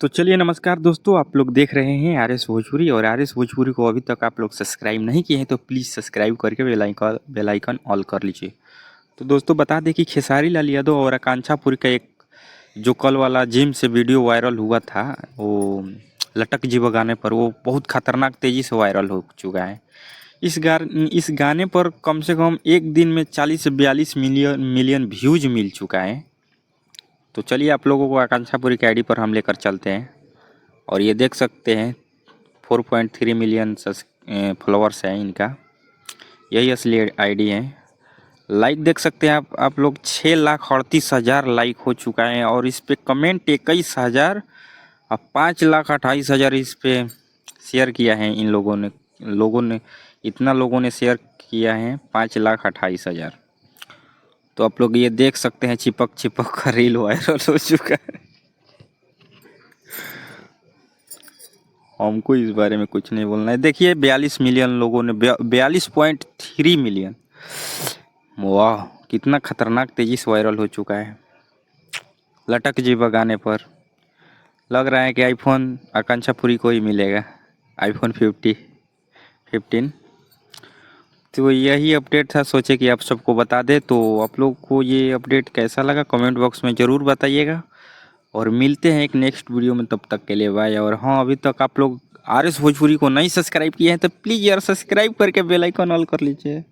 तो चलिए नमस्कार दोस्तों, आप लोग देख रहे हैं आर एस भोजपुरी। और आर एस भोजपुरी को अभी तक आप लोग सब्सक्राइब नहीं किए हैं तो प्लीज़ सब्सक्राइब करके बेल आइकन ऑल कर लीजिए। तो दोस्तों बता दें कि खेसारी लाल यादव और आकांक्षापुरी का एक जो कल वाला जिम से वीडियो वायरल हुआ था, वो लटक जी गाने पर, वो बहुत खतरनाक तेज़ी से वायरल हो चुका है। इस गाने पर कम से कम एक दिन में 40 से 42 मिलियन व्यूज मिल चुका है। तो चलिए आप लोगों को आकांक्षापुरी की आईडी पर हम लेकर चलते हैं। और ये देख सकते हैं 4.3 मिलियन फॉलोअर्स हैं इनका, यही असली आईडी है। लाइक देख सकते हैं आप लोग 6,38,000 लाइक हो चुका है। और इस पे कमेंट 21,000 और 5,28,000 इस पे शेयर किया है। इन लोगों ने इतना लोगों ने शेयर किया है 5,28,000। तो आप लोग ये देख सकते हैं चिपक चिपक का रील वायरल हो चुका है। हमको इस बारे में कुछ नहीं बोलना है। देखिए 42 मिलियन लोगों ने 42.3 मिलियन, वाह कितना खतरनाक तेजी से वायरल हो चुका है। लटक जी गाने पर लग रहा है कि आईफोन आकांक्षापुरी को ही मिलेगा, आईफोन 15। तो यही अपडेट था, सोचे कि आप सबको बता दें। तो आप लोग को ये अपडेट कैसा लगा कमेंट बॉक्स में ज़रूर बताइएगा। और मिलते हैं एक नेक्स्ट वीडियो में, तब तक के लिए बाय। और हाँ, अभी तक आप लोग आर एस भोजपुरी को नहीं सब्सक्राइब किए हैं तो प्लीज़ यार सब्सक्राइब करके बेल आइकन ऑल कर लीजिए।